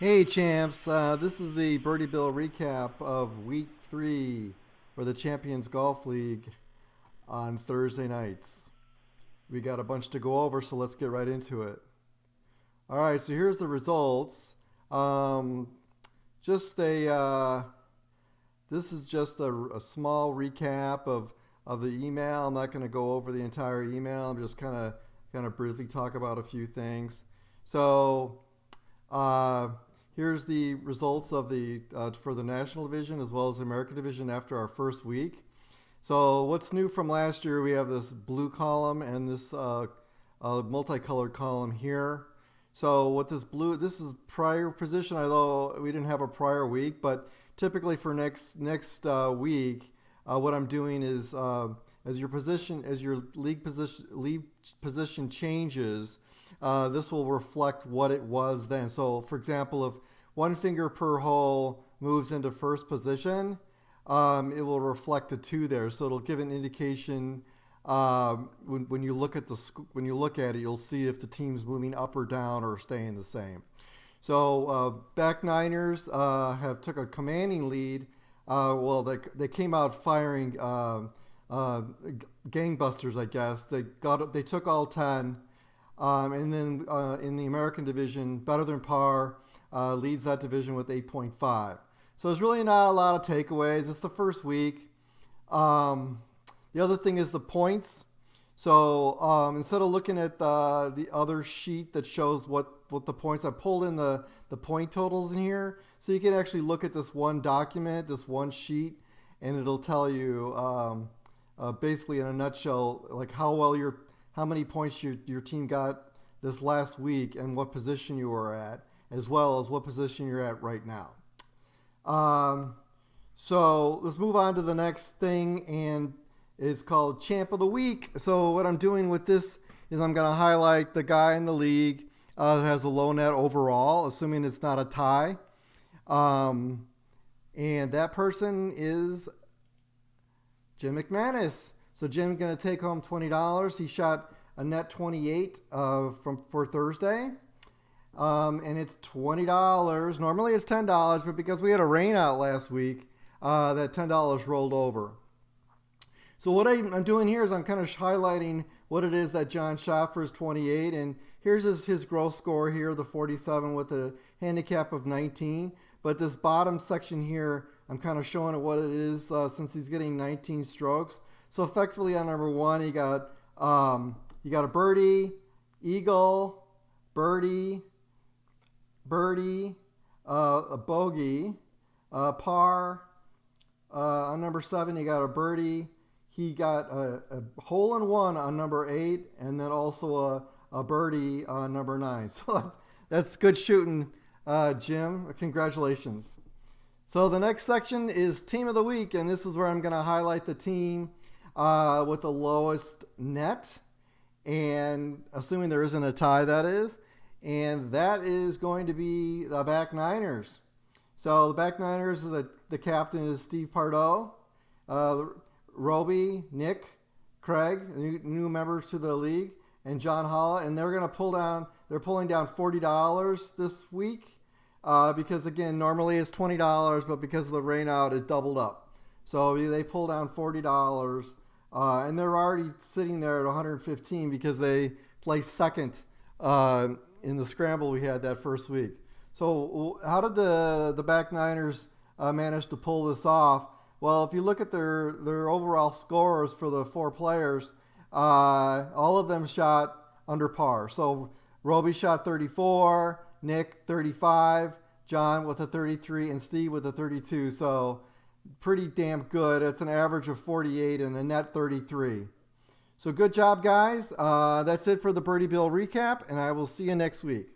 Hey champs, this is the Birdie Bill recap of week 3 for the Champions Golf League on Thursday nights. We got a bunch to go over, so let's get right into it. All right, so here's the results. Just a This is just a small recap of the email. I'm not going to go over the entire email. I'm just kind of briefly talk about a few things. So. Here's the results of the for the national division as well as the American division after our first week. So what's new from last year? We have this blue column and this multicolored column here. So what this is prior position, although we didn't have a prior week, but typically for next week, what I'm doing is as your league position changes, this will reflect what it was then. So, for example, if one finger per hole moves into first position, it will reflect a 2 there. So it'll give an indication when you look at it, you'll see if the team's moving up or down or staying the same. So back Niners have took a commanding lead. They came out firing gangbusters, I guess. They took all 10. And then in the American division, Better Than Par leads that division with 8.5. So there's really not a lot of takeaways. It's the first week. The other thing is the points. So instead of looking at the other sheet that shows what the points, I pulled in the point totals in here. So you can actually look at this one document, this one sheet, and it'll tell you basically in a nutshell, like how many points your team got this last week and what position you were at, as well as what position you're at right now. So let's move on to the next thing, and it's called Champ of the Week. So what I'm doing with this is I'm going to highlight the guy in the league that has a low net overall, assuming it's not a tie. And that person is Jim McManus. So Jim's going to take home $20. He shot a net 28 for Thursday. And it's $20. Normally it's $10, but because we had a rain out last week, that $10 rolled over. So what I'm doing here is I'm kind of highlighting what it is that John shot for his 28. And here's his gross score here, the 47 with a handicap of 19. But this bottom section here, I'm kind of showing it what it is since he's getting 19 strokes. So effectively on number 1, you got a birdie, eagle, birdie, a bogey, par. On number 7, you got a birdie. He got a hole in one on number 8, and then also a birdie on number 9. So that's good shooting, Jim. Congratulations. So the next section is Team of the Week, and this is where I'm going to highlight the team with the lowest net, and assuming there isn't a tie, that is. And that is going to be the back Niners. So the back Niners, the captain is Steve Pardo, Roby, Nick, Craig, new members to the league, and John Holla. And they're pulling down $40 this week because, again, normally it's $20, but because of the rain out, it doubled up. So they pull down $40, and they're already sitting there at 115 because they placed second in the scramble we had that first week. So how did the back Niners manage to pull this off? Well, if you look at their overall scores for the 4 players, all of them shot under par. So Roby shot 34, Nick 35, John with a 33, and Steve with a 32. So pretty damn good. It's an average of 48 and a net 33. So good job, guys. That's it for the Birdie Bill recap, and I will see you next week.